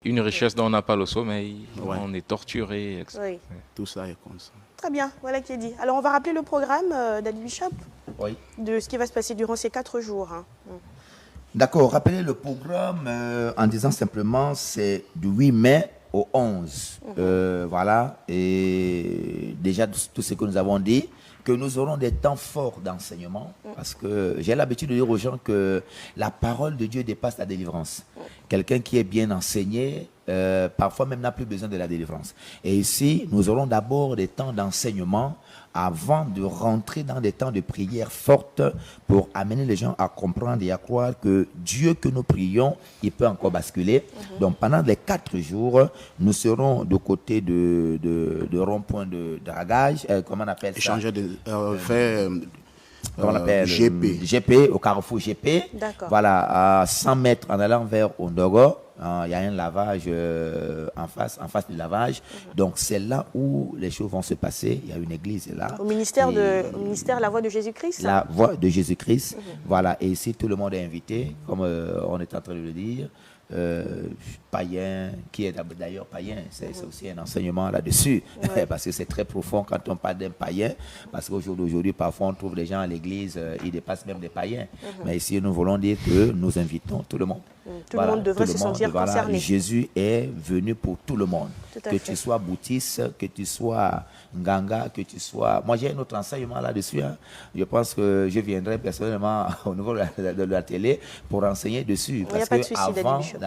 une richesse dont on n'a pas le sommeil, on est torturé, etc. Oui. Tout ça est comme ça. Très bien, voilà qui est dit. Alors, on va rappeler le programme d'Ali Bishop, Oui. de ce qui va se passer durant ces 4 jours. Hein. D'accord, rappelez le programme en disant simplement c'est du 8 mai au 11. Voilà, et déjà tout ce que nous avons dit, que nous aurons des temps forts d'enseignement, parce que j'ai l'habitude de dire aux gens que la parole de Dieu dépasse la délivrance. Quelqu'un qui est bien enseigné, parfois même n'a plus besoin de la délivrance. Et ici, nous aurons d'abord des temps d'enseignement avant de rentrer dans des temps de prière forte pour amener les gens à comprendre et à croire que Dieu que nous prions, il peut encore basculer. Donc pendant les 4 jours, nous serons de côté de rond-point de dragage, comment on appelle ça? Échanger de Comment on appelle GP. GP, au carrefour GP. D'accord. Voilà, à 100 mètres en allant vers Ondogo. Il y a un lavage en face du lavage. Donc c'est là où les choses vont se passer. Il y a une église là. Au ministère La Voix de Jésus-Christ. La Voix de Jésus-Christ. Voilà, et ici tout le monde est invité, comme on est en train de le dire. Païen, qui est d'ailleurs païen, c'est aussi un enseignement là-dessus, parce que c'est très profond quand on parle d'un païen, parce qu'au jour d'aujourd'hui, parfois on trouve des gens à l'église, ils dépassent même des païens, mais ici nous voulons dire que nous invitons tout le monde. Tout le monde devrait se sentir concerné. Jésus est venu pour tout le monde, Tout à que fait. tu sois boutiste, que tu sois nganga, que tu sois... Moi j'ai un autre enseignement là-dessus, hein. Je pense que je viendrai personnellement au niveau de la télé pour enseigner dessus, Il n'y a parce pas de que souci, Daddy Bishop.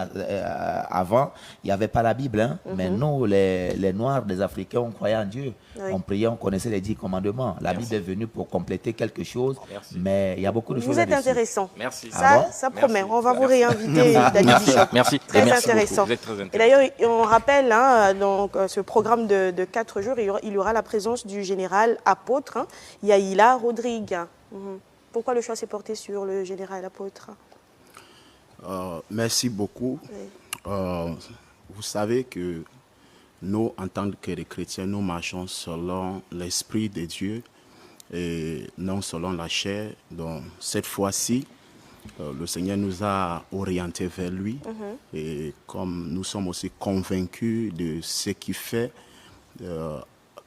avant, il n'y avait pas la Bible, hein. Mais nous, les Noirs, les Africains, on croyait en Dieu. Oui. On priait, on connaissait les 10 commandements. La Bible est venue pour compléter quelque chose, mais il y a beaucoup de choses Vous êtes là-dessus. intéressant. Merci. Ça promet. On va vous réinviter, Daddy Merci. Bishop. Merci. Très Merci intéressant. beaucoup. Vous êtes très intéressant. Et d'ailleurs, on rappelle, hein, donc, ce programme de 4 jours, il y aura la présence du général apôtre, hein, Yaïla Rodrigue. Pourquoi le choix s'est porté sur le général apôtre? Merci beaucoup. Vous savez que nous, en tant que chrétiens, nous marchons selon l'Esprit de Dieu et non selon la chair. Donc, cette fois-ci, le Seigneur nous a orientés vers lui. Et comme nous sommes aussi convaincus de ce qu'il fait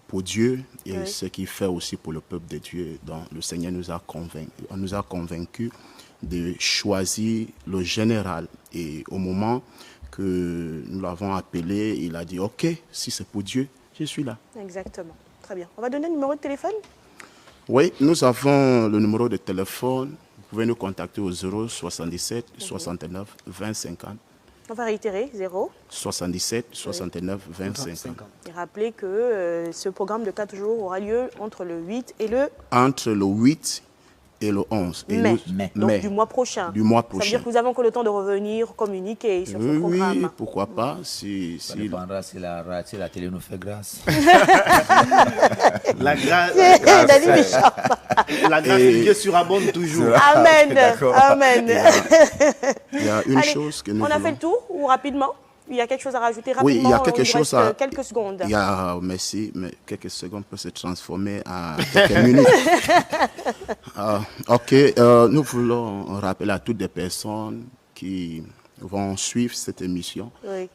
pour Dieu et ce qu'il fait aussi pour le peuple de Dieu, donc le Seigneur nous a convaincus de choisir le général. Et au moment que nous l'avons appelé, il a dit « Ok, si c'est pour Dieu, je suis là. » Exactement. Très bien. On va donner un numéro de téléphone? Oui, nous avons le numéro de téléphone. Vous pouvez nous contacter au 077 69 20 50. On va réitérer, 0. 77 69 20 50. Et rappeler que ce programme de 4 jours aura lieu entre le 8 et le Entre le 8 et le 11. Et mai. nous- Donc du mois prochain. Du mois Ça veut prochain. dire que vous avez encore le temps de revenir, communiquer sur ce programme. Oui, pourquoi pas. Ça dépendra si la télé nous fait grâce. La grâce, Daddy Bishop. la grâce de Dieu surabonde toujours. Amen. D'accord. Amen. Il y a une Allez, chose que nous on a voulons- fait le tour ou rapidement? Il y a quelque chose à rajouter rapidement? Oui, il y a il quelque nous chose reste à... quelques secondes. Il y a, merci, mais quelques secondes peuvent se transformer en quelques minutes. Nous voulons rappeler à toutes les personnes qui vont suivre cette émission, Oui.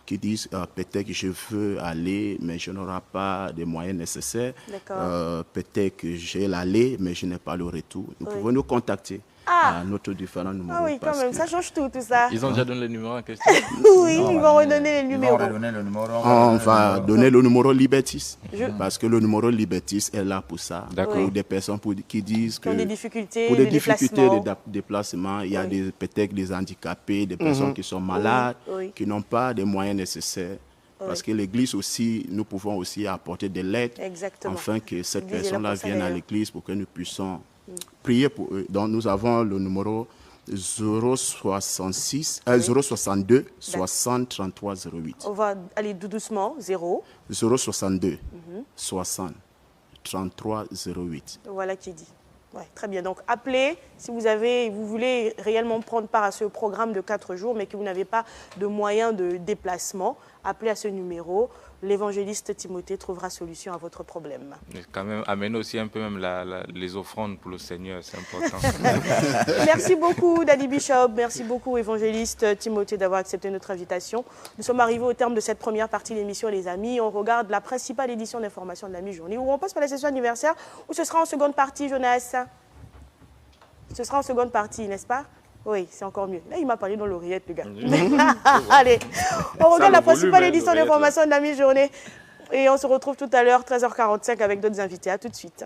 qui disent peut-être que je veux aller, mais je n'aurai pas les moyens nécessaires. D'accord. Peut-être que j'ai l'aller, mais je n'ai pas le retour. Vous Oui. pouvez nous contacter Ah. à notre différents numéros. Ah oui, quand parce même, que ça change tout ça. Ils ont déjà donné le numéro en question. Oui, ils vont redonner les numéros. On va donner le numéro Libertis. Je- Parce que le numéro Libertis est là pour ça. D'accord. Pour des personnes qui disent Qui ont que des difficultés pour de des difficultés déplacement. de déplacement, il y a Oui. peut-être des handicapés, des personnes qui sont malades, Oui. qui n'ont pas les moyens nécessaires. Parce que l'Église aussi, nous pouvons aussi apporter de l'aide Exactement. afin que cette L'Église est là personne-là pour ça, vienne à d'ailleurs. l'Église pour que nous puissions prier pour eux. Donc nous avons le numéro 062 60 33 08. On va aller tout doucement, 0. 062 60 33 08. Voilà qui est dit. Ouais, très bien. Donc, appelez si vous voulez réellement prendre part à ce programme de 4 jours, mais que vous n'avez pas de moyens de déplacement. Appelez à ce numéro. l'évangéliste Timothée trouvera solution à votre problème. Mais quand même, amène aussi un peu même les offrandes pour le Seigneur, c'est important. Merci beaucoup, Daddy Bishop. Merci beaucoup, évangéliste Timothée, d'avoir accepté notre invitation. Nous sommes arrivés au terme de cette première partie de l'émission, les amis. On regarde la principale édition d'information de la mi-journée, où on passe par la session anniversaire, où ce sera en seconde partie, Jonas. Ce sera en seconde partie, n'est-ce pas? Oui, c'est encore mieux. Là, il m'a parlé dans l'oreillette, le gars. Allez, on regarde la principale édition d'information de la mi-journée. Et on se retrouve tout à l'heure, 13h45, avec d'autres invités. À tout de suite.